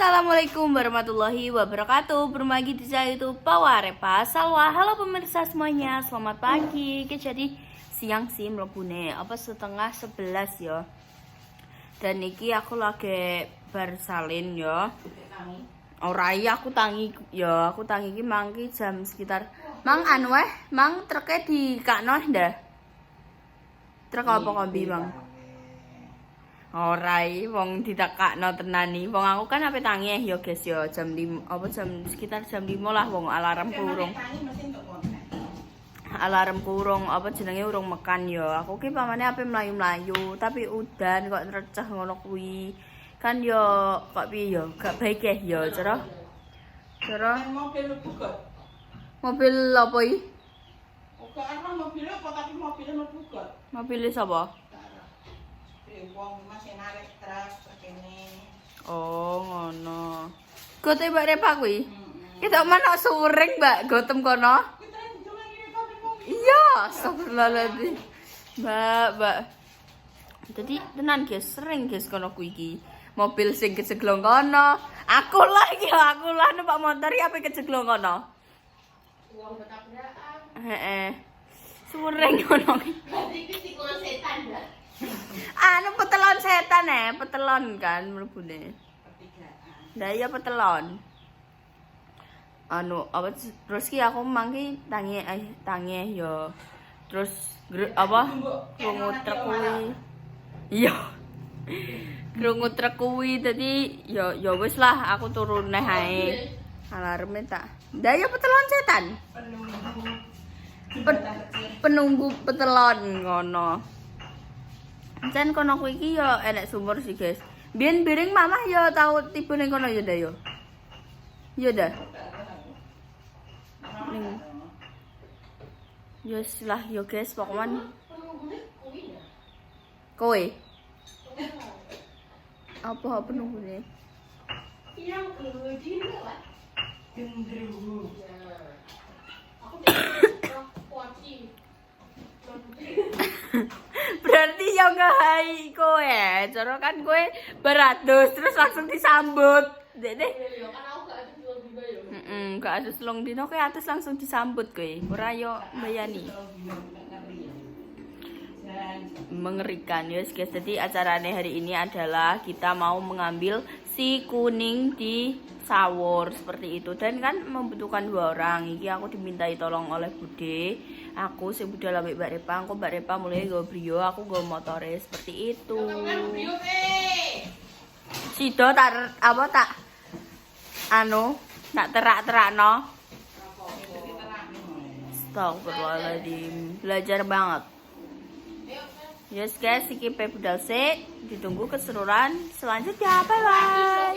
Assalamualaikum warahmatullahi wabarakatuh. Bermagi di saya itu Pawarepa Salwa. Halo pemirsa semuanya, selamat pagi. Jadi siang sih mlebune apa setengah 11 ya. Dan iki aku lagi bersalin ya. Ora iya aku tangi ya, aku tangi iki mangki jam sekitar mang anu mang treke di kakno ndah. Trek apa kombi, Bang? Ora iki wong ditekakno tenan iki. Wong aku kan ape tangi ya guys ya jam 5 apa sekitar jam 5 lah wong alarm kurung. Alarm kurung apa jenenge urung mekan ya. Aku ki pamane ape mlayu-mlayu tapi udan kok receh ngono kuwi. Kan ya kok piye ya gak baik ya cara. Mobil buka. Mobil apa iki? Oke, ana mobil apa tapi mobilnya buka. Mobil sapa? Wong masih narik truk kene. Oh, ngono. Gote Mbak Repa kuwi. Kita mana suring, Mbak, gotem kono. Iya, astagfirullahaladzim. Mbak. Jadi tenan guys, sering guys kono kuwi iki. Mobil sing kejeglong kono. Aku lah numpak motor iki ape kejeglong kono. Wong betabraan. Heeh. Suring kono. Berarti iki tikungan setan, Mbak. Anu petelon setan petelon kan mlebune. Pertigaan. Lah iya petelon. Anu apa terus ki aku mangki tangi ya. Terus apa krungu truk kuwi. Iya. Krungu truk kuwi dadi ya wis lah aku turun neh ae. Alarme tak. Lah iya petelon setan. Penunggu petelon ngono. Jan kono kuwi iki ya enek sumur sih, guys. Biyen biring mamah ya tau tiba ning kono ya ndak ya. Ya dah. Ning. Ya lah ya guys, pokoknya kowe. Apa penunggune? Yang dino, Pak. Gendruwo. Aku kuaci. Berarti yang ngahai kowe, cara kan kowe beratus terus langsung disambut. Dek. Ya kan aku gak ada jual beli ya. Gak atus long dino kowe atus langsung disambut kowe. Ora yo mbayani. Mengerikan ya guys. Jadi acaranya hari ini adalah kita mau mengambil si kuning di sawur seperti itu, dan kan membutuhkan 2 orang. Iki aku dimintai tolong oleh Bude. Aku sing budal ambek Mbak Repa, aku Mbak Repa mulai nggo brio, aku nggo motore seperti itu. Sido tak terak-terakno. Astagfirullahaladzim. Belajar banget. Yes guys, iki budal sik, ditunggu keseruan selanjutnya. Bye bye.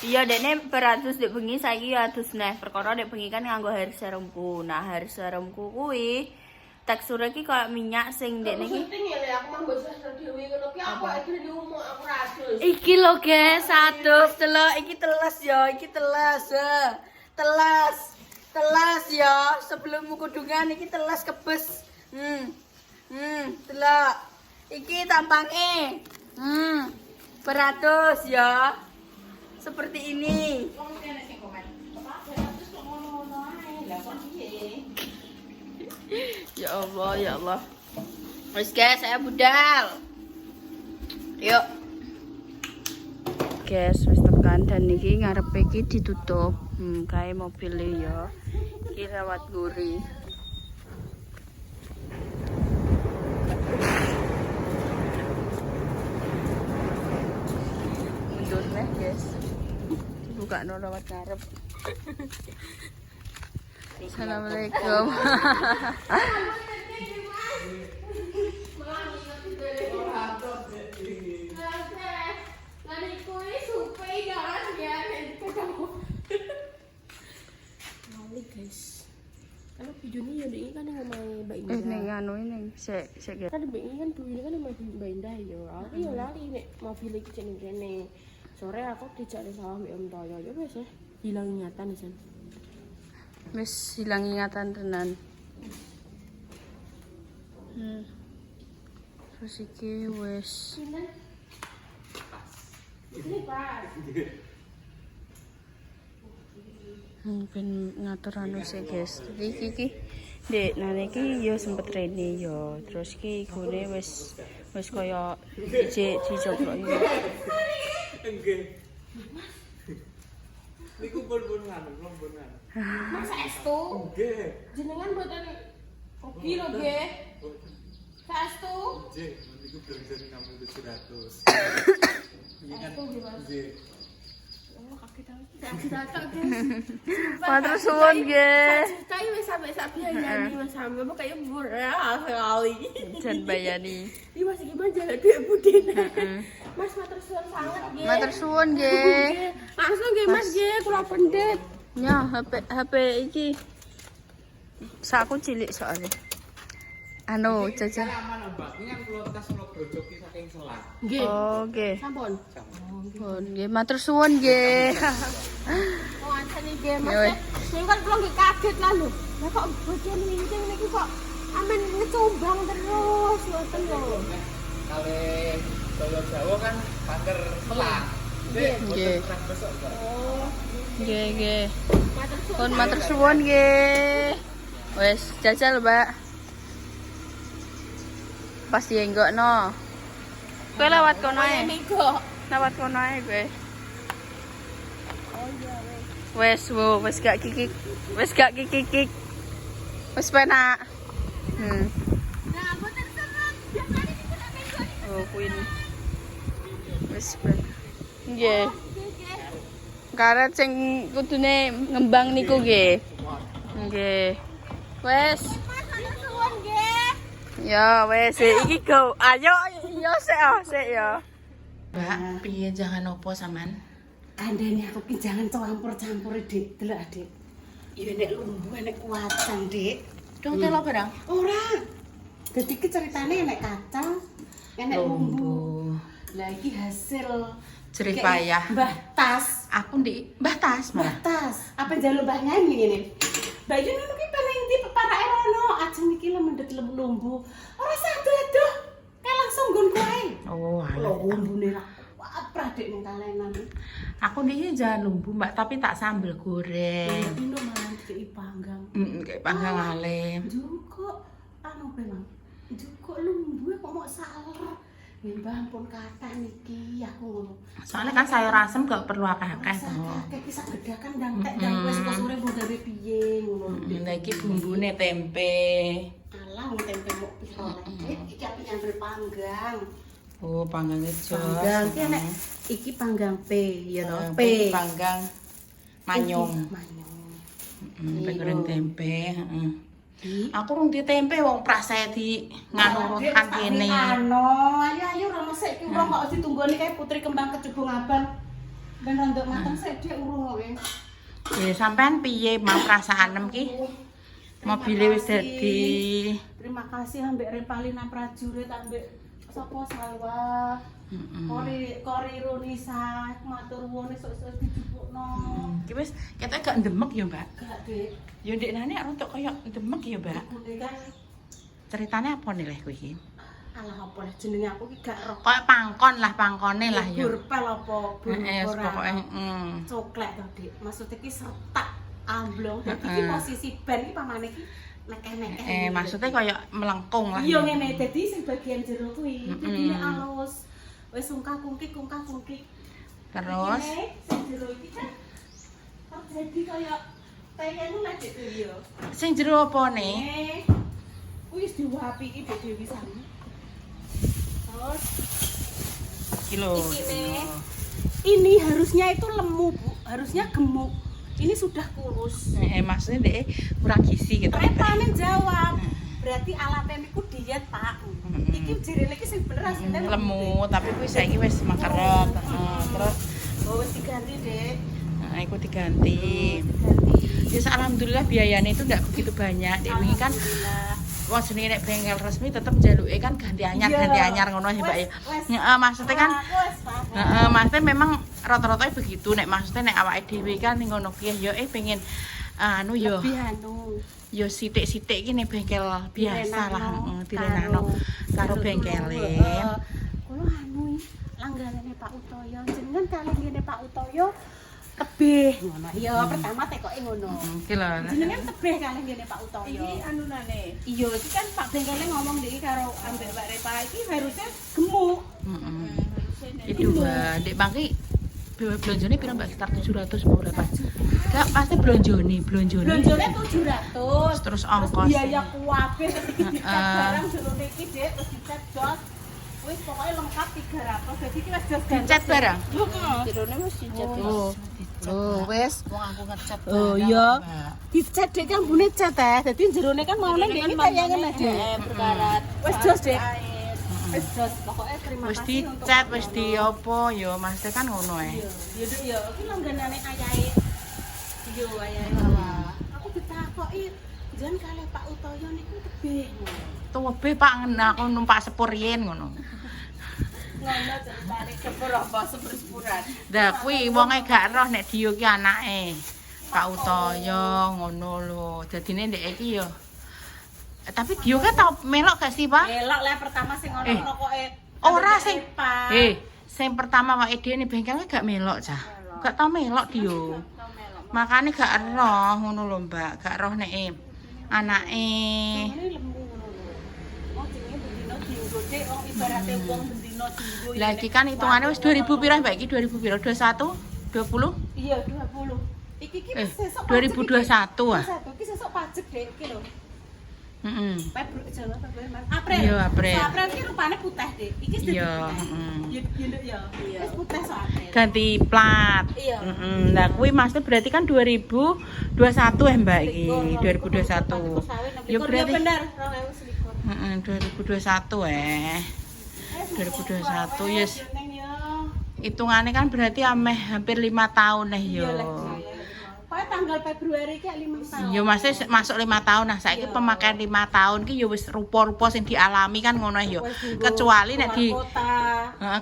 Iya dekne beratus dek bengi saiki ya adus neh. Perkara dek bengi kan nganggo hair serumku. Nah, hair serumku kuwi teksture iki koyo minyak sing dekne iki. Aku mah bosah dhewe ngono ki aku iki diumum aku ra adus. Iki lho guys, adus delok iki teles ya, iki teles. Teles ya, sebelum kudungan iki teles kebes. Delok. Iki tampangnya. Beratus ya. Seperti ini. Ya Allah. Wes guys, saya budal. Yuk. Guys, wis tekan dan niki ngarepe iki ditutup. Kae mobilnya ya. Iki rawat guri. Mundur nih, guys. Buka no lewat ngarep. Assalamualaikum. Guys. Kalau videonya ya ini kan yang main Mbak Indah. Ning anu ning sik Kan Mbak ini kan dulu kan main Mbak Indah ya. Aku ya lali nek mobil iki jeneng kene. Sore aku dijak di sawah Mbak Om Toyo. Ya wis hilang ingatan isan. Wis hilang ingatan tenan. Terus iki wis Ini pas. Ben ngatur anu sih guys. Jadi iki Dek, nah iki yo sempet rene yo. Terus ki igune wis kaya ijik dicoplok yo. Nggih. Niku pun nganu, pun nganu. Mas saestu. Nggih. Jenengan mboten hobi lho nggih. Saestu. Nggih, niku belanjane 6.700. Saestu nggih Mas. Nggih. Oh, kaget aku. Guys. Matur suwun nggih. Ceritanya wis sampai sak biayane Mas sampe kayak murah sekali. Jan bayani. Ini masih gimana jalan duit budin. Mas matur suwun sangat nggih. Matur suwun nggih. Langsung nggih Mas nggih kula pendet. Ya, HP iki saku cilik soalnya. Anu, jajan. Aman, Mbak. Ini kan kula tas kula grojoki saking Selang. Nggih. Oh, nggih. Sampun. Pun nggih, matur suwun nggih. Oh, antene nggih Mas. Ya, weh. Sing kan kula nggih kaget lah lho. Lah kok bocah ngincing niki kok amen ngecombang terus ngoten lho. Kali Solo Jawa kan pager Selang. Nggih. Besok, Mbak. Oh, Nggih, nggih. matur suwun. Pun matur suwun nggih. Wes jajal, Mbak. Pas dienggokno. Kowe lewat kono ae. Niku. Lewat kono ae kowe. Oh iya weh. Wes gak kikik. Wes gak kikik. Wes penak. Nah, mboten serem. Biasane niku nek minggu Oh, kuwi. Wes penak. Nggih. nggih. Karet sing kudune ngembang niku nggih. Nggih. Wes. Mas matur suwun nggih. Ya wes iki go. Ayo yo sik ya. Mbak, piye jangan opo sampean? Andene aku ki jangan campur-campur, Dik. Delok, Dik. Ya nek lumbu nek kuwacan, Dik. Dong telo barang. Ora. Dadi ki ceritane nek kacang, enek lumbu. Lumbu. Lah iki hasil Jerih kayak payah. Mbah Tas. Aku ndek Mbah Tas Mbah malah. Tas. Apa njaluk Mbah nyanyi ngene? Mbak Yun iki pengen ndi para erono, ajeng iki lho mendhet lumbu. Ora sadu aduh. Kayak langsung nggon kowe. Oh, Lho alah. lumbune ra kuat Dik ning kalenan. Aku ndek jangan lumbu, Mbak, tapi tak sambel goreng. Pino malah dikei panggang. Kayak panggang alem. Jukuk anu kowe Mang. Jukuk lumbu kok mau saler. Ya Mbah pun kata niki aku ngono. Soalnya kan sayur asem gak perlu akeh-akeh to. Kakek kisah gedakan ndang tek ndang wis kok sore mbok gawe piye ngono. Lah iki bumbune tempe. Alah wong tempe mok piro lek. Iki api nyambel panggang. Oh, panggang ijo. Panggang ki nek iki panggang P ya to. P. Panggang manyung. Manyung. Tempe goreng tempe, heeh. Di Aku rung di tempe wong prasedi nganurutkan kene. Ano, ayo rono sik ki urung kok ditunggoni kae putri kembang kecubung abang. Ben rondok mateng sik dhek urung kowe. Ya sampean piye mau perasanem ki? Mobile wis dadi. Terima kasih ambek Repalina prajurit ambek sapa Salwa. Kori Ronisa matur nuwun esuk-esuk dijupukno. Ki wis ketok gak ndemek ya, Mbak. Gak Dik. Ya ndek nane rontok kaya ndemek ya, Mbak. Kuwi kan Ceritane apa nih leh kuwi iki? alah apa lah jenenge aku ki gak roh. Kaya pangkon lah, pangkone lah ya. Burpel apa Heeh, ora. pokoke Coklat to, Dik. Maksudnya ki sertak amblong. Dadi ki posisi ban ki pamane ki nekeh-nekeh. maksudnya kaya melengkung lah. Iya ya. ngene, dadi sing bagian jero kuwi dadi nek alus. Wis ungkah-ungkik. Terus Ini, sing jero iki kan terjadi kaya kayaknya lah Dik yo. sing jero apa nih? Kuwi wis diwapiki Dik Dewi sami. Terus Kilo. iki nih. Ini harusnya itu lemu, Bu. Harusnya gemuk. Ini sudah kurus. Maksudnya deh kurang gizi gitu. Repane jawab. Berarti alatnya niku diet, Pak. Iki jerene iki sing bener asline Lemu, tapi kuwi saiki wis makarep. Terus Oh, wis diganti, Dek. nah, iku diganti. Ya alhamdulillah biayanya itu enggak begitu banyak. Dek wingi kan Alhamdulillah. wong jenenge nek bengkel resmi tetep njaluke kan ganti anyar ngono ya, Mbak ya. Heeh, maksudnya kan maksudnya memang rata-rata begitu nek maksudnya nek awake dhewe kan ning ngono ki ya pengen anu yo Lebih anu. yo sithik-sithik iki ning bengkel biasa lah, direnano karo bengkele. Kulo anu langganane Pak Utoyo. Jenengan kali ngene Pak Utoyo tebih ngono. Iya, pertama tekoke ngono. Iki lho. Jenengan tebih kalih ngene Pak Utoyo. Iki anunane. Iya, iki kan Pak Bengkele ngomong iki karo ambek Mbak Repa iki harusnya gemuk. Heeh. Itu Dek Mangki blonjone piro Mbak? Sekitar 700 mau berapa? Enggak, pasti blonjone. Blonjone 700. Terus Terus ongkos. biaya kuwabe terus dicat barang jerone iki Dek, terus dicat jos. Wis pokoknya lengkap 300. Jadi iki wis jos ganti. Dicat barang. Heeh. Jerone mesti dicat. Oh, wis. Wong aku ngecat. Oh iya. Dicat Dek kan bune cat Dadi jerone kan mau nang iki tayangan aja. Berkarat. Wis jos Dek. Wis jos pokoknya terima Wis kasih dicat, wis di opo ya Mas kan ngono Iya, ya Dek ya, iki langganane ayahe. Iya, ayahe Hmm. Wah. Aku ditakoki, jan kalih Pak Utoyo niku tebih. Tuwe Pak aku numpak sepur yen ngono. Ngono ceritane. Sepur apa? Sepur-sepuran. Lah kuwi wonge gak roh nek Dio ki anake Pak Utoyo ngono lho. Dadine ndek iki ya. Tapi Dio kan tau melok gak sih, Pak? Elok lah pertama sing ono rokoke. Ora sing sing pertama wae dhewe ning bengkel gak melok cah. Gak tau melok Dio. Makane gak roh ngono lho, Mbak. Gak roh nek anake. Ini lembu ngono lho. Wong jenenge bendino dienggo Dek, wong ibarate wong bendino dienggo. Lah iki kan hitungane wis 2000 pira Mbak iki 2000 pira? 21? 20? Iya, 20. Iki sesuk 2021 ah. Iki sesuk pajak Dek iki lho. Heeh. April. Iya, April. So, April iki rupane putih, Dik. Iki sedikit Iya, putih. heeh. Ya. Wis putih so April. Ganti plat. Iya. Heeh. Lah kuwi maksudnya berarti kan 2021 ya Mbak iki, 2021. Ya berarti bener 2021. heeh 2021 2021 yes. Hitungane kan berarti ameh hampir 5 tahun yo. Pokoknya tanggal Februari iki 5 tahun. Yo masuk 5 tahun nah saiki pemakaian 5 tahun ki yo wis rupa-rupa sing dialami kan ngono yo. Kecuali nek di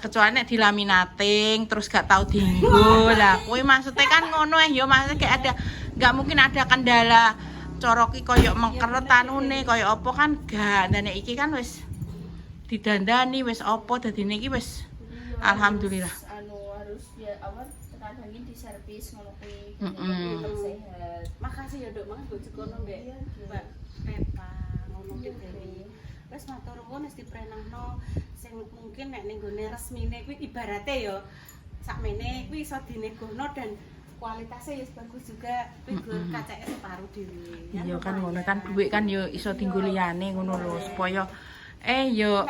kecuali nek dilaminating terus gak tau dienggo. Lah kuwi maksudnya kan ngono yo maksudnya kayak ada gak mungkin ada kendala coroki koyo mengkeret anune koyo apa kan gak. Dan iki kan wis didandani wis apa dadine iki wis alhamdulillah. Harus ya apa kadang ini diservis ngono kuwi. Sehat. Makasih ya Dok, Mas bojo kono mbek Mbak Pepa ngono ki Dewi. Wis matur nuwun wis diprenahno sing mungkin nek ning gone resmine kuwi ibarate ya sakmene kuwi iso dinegono dan kualitasnya ya bagus juga kuwi gur kacake separuh dhewe. Iya kan ngono kan duit kan yo iso tinggal liyane ngono lho supaya yo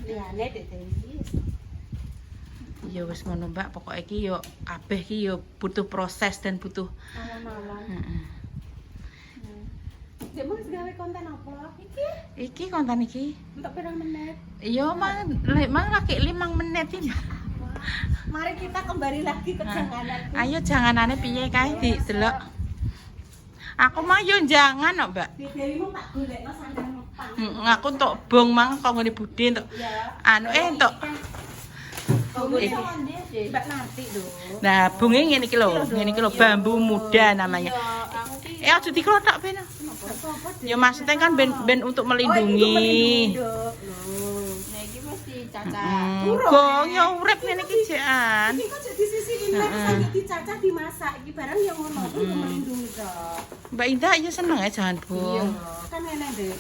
liyane Dek Dewi. ya wis ngono Mbak pokoknya iki yo kabeh iki yo butuh proses dan butuh Malam-malam. heeh. Dek Mas gawe konten apa? Iki konten iki Untuk pirang menit? yo mang lagi 5 menit iki. Mari kita kembali lagi ke janganan. Ayo janganane piye kae didelok. Aku mah yo jangan kok Mbak. Dewimu tak golekno sandang pang. Aku entuk bong mang kok ngene Budi entuk anu entuk. Mbak nanti lho. Nah, bunge ngene iki lho bambu muda namanya. Aja diklothok ben. Ya maksudnya kan ben untuk melindungi. Nah iki mesti cacat. Gong yo urip ngene iki jekan. Iki kok jadi sisiin lah sampe dicacah dimasak. Iki barang yang ngono kuwi melindungi kok. Mbak Indah ya seneng ya jangan bung. Kan enak Dek.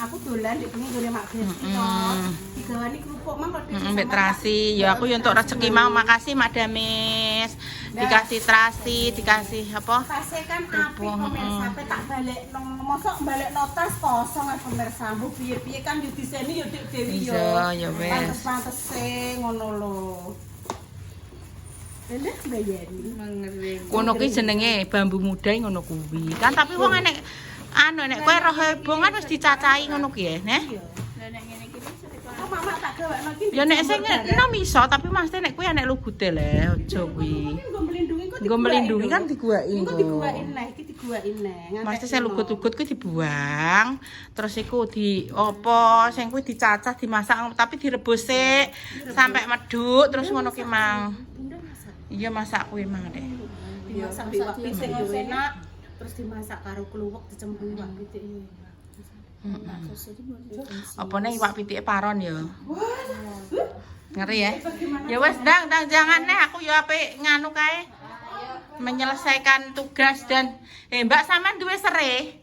Aku dolan Dek pengen gone mak Besti kok. Digawani kerupuk mang kok Dek. Mbak Trasi, ya aku yo untuk rezeki mau makasih Madamis. Dikasih terasi, dikasih apa? Tasnya kan api pemirsa, sampai tak balik mosok balik notas kosong kan pemirsa. Bu piye-piye kan yo diseni yo Dek Dewi yo. Iya, ya wes. Pantes-pantese ngono lho. Enak bayani. Kono ki jenenge bambu muda ngono kuwi. Kan tapi wong enek anu nek kowe roh hebong kan wis dicacahi ngono ki ya, neh. Lah nek ngene iki wis Oh, mama tak gawekno iki. Ya nek sing enom iso tapi mesti nek kuwi enek lugute le aja kuwi. Nggo melindungi kok. Nggo melindungi kan diguwaki Engko nggo. diguwakin lah, iki diguwakin neh. Mesti sing lugut-lugut kuwi dibuang, terus iku di apa sing kuwi dicacah dimasak tapi direbus sik sampai medhuk terus ngono ki mang. Iya masak kuwi mang deh. Dimasak biwak sing enak, terus dimasak karo kluwek dicemplung gitu. Apa nih iwak pitike paron ya. Ngeri ya. Ya wes ndang jangan nih aku ya apik nganu kae. menyelesaikan tugas dan Mbak sampean duwe serai.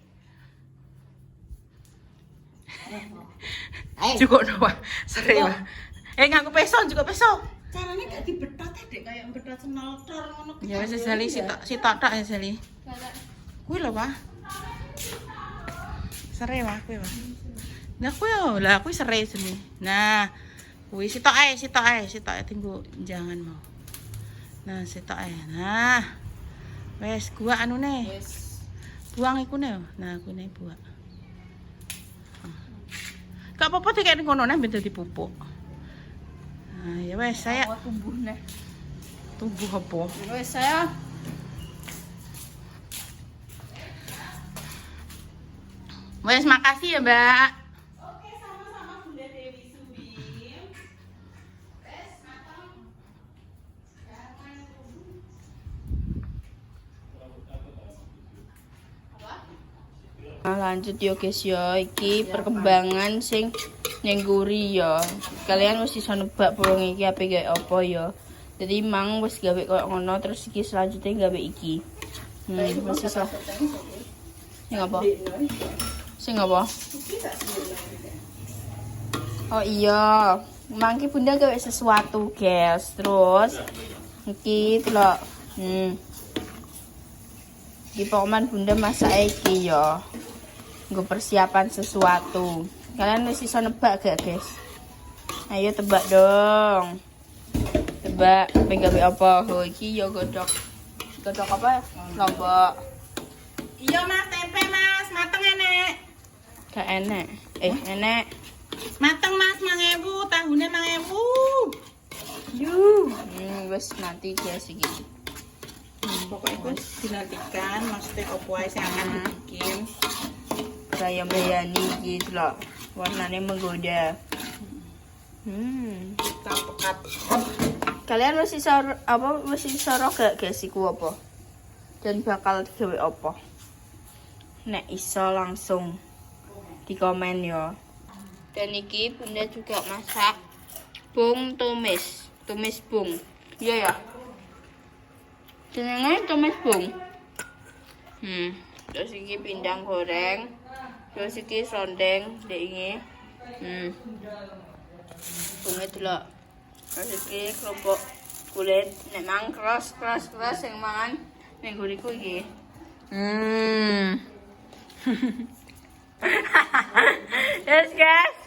Cukup doa serai. Nganggo peso juga peso. Caranya gak dibetot ya dek kayak betot senoltor ngono. Ya wis Sally sitok tok ya Sally. Kuwi lho, Pak. Serai Pak kuwi, Pak. Nah kuwi yo, lah kuwi serai sini. Nah, kuwi sitok ae tinggu jangan mau. Nah, sitok ae. Nah. Wes gua anune. Wis. Buang iku ne. Nah, kuwi ne buang. Gak apa-apa dikek ngono nek ben dadi pupuk. Nah, ya wes saya tumbuh nih. tumbuh apa? Wis saya. Wes makasih ya, Mbak. Oke, sama-sama Bunda Dewi Subim. Nah, lanjut yo guys yo, iki perkembangan sing nengguri yo. Kalian mesti iso nebak bolong iki ape gawe apa yo. Jadi mang wis gawe koyo ngono terus iki selanjutnya gawe iki. Wis iso. Sing apa? Sing apa? Oh iya, mangki Bunda gawe sesuatu guys. Terus iki delok. Di pokoknya Bunda masak iki yo. Nggo persiapan sesuatu. Kalian mesti iso nebak gak, guys? Ayo tebak dong. Tebak pengen gawe apa? Oh, iki yo godhog. Godhog apa? Lombok. Iya, Mas, tempe, Mas. Mateng enek. Gak enek. Enek. Mateng, Mas, 1000, tahune 1000. Wes nanti guys iki. Pokoknya wis dinantikan maksudnya opo ae sing akan dibikin. Saya bayani gitu loh. Warnanya menggoda. Pekat. Kalian masih sorok gak guys iku apa? Dan bakal digawe apa? Nek iso langsung di komen yo. Dan iki Bunda juga masak bung tumis bung. Iya ya. Jenenge tumis bung. Terus iki pindang goreng. Terus iki sondeng dek ini. Bunga delok. Terus iki kerupuk kulit. Nek mang keras yang mangan ning guriku iki. Yes guys.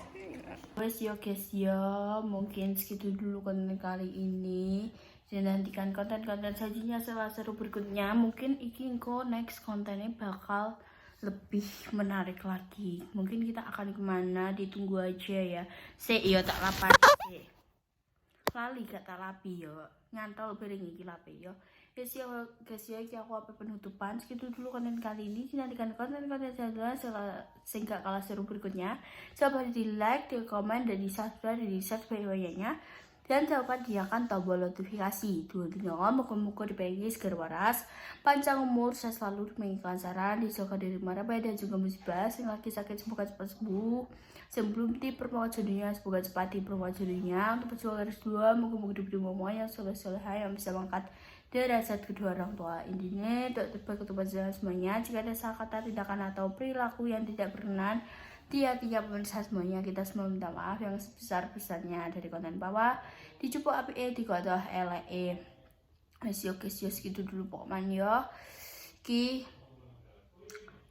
Wes yo guys yo, mungkin segitu dulu konten kali ini. Dan nantikan konten-konten selanjutnya seru berikutnya. Mungkin iki engko next kontennya bakal lebih menarik lagi. Mungkin kita akan kemana, ditunggu aja ya. Yo tak lapan sih. Lali gak tak lapi yo. Nyantol bareng iki lapi yo. Guys yo iki aku apa penutupan. Segitu dulu konten kali ini. Nantikan konten-konten selanjutnya sing gak kalah seru berikutnya. Coba di like, di komen, dan di subscribe, dan di share videonya. Dan jangan lupa nyalakan tombol notifikasi. Dua-duanya muka-muka dipegang segar waras. Panjang umur, saya selalu menginginkan saran. Dijaga dari marah dan juga musibah. Yang lagi sakit semoga cepat sembuh. Sebelum dipermohon jodohnya, semoga cepat dipermohon jodohnya. Untuk berjuang garis dua, muka-muka diberi momongan yang soleh-soleh yang bisa mengangkat derajat kedua orang tua. Intinya, untuk ketupat jalan semuanya. Jika ada salah kata, tindakan atau perilaku yang tidak berkenan di hatinya pemirsa semuanya, kita semua minta maaf yang sebesar-besarnya. Dari konten bawah dijupuk api di kodoh LE. Masih oke gitu dulu pokoknya yo. Ki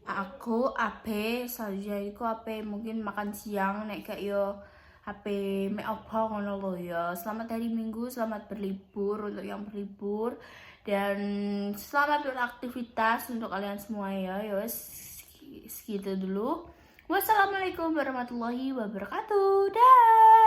aku ape saja iku ape mungkin makan siang nek gak yo ape make up ngono lho ya. Selamat hari Minggu, selamat berlibur untuk yang berlibur, dan selamat beraktivitas untuk kalian semua ya. Yos segitu dulu. Wassalamualaikum warahmatullahi wabarakatuh. Dah.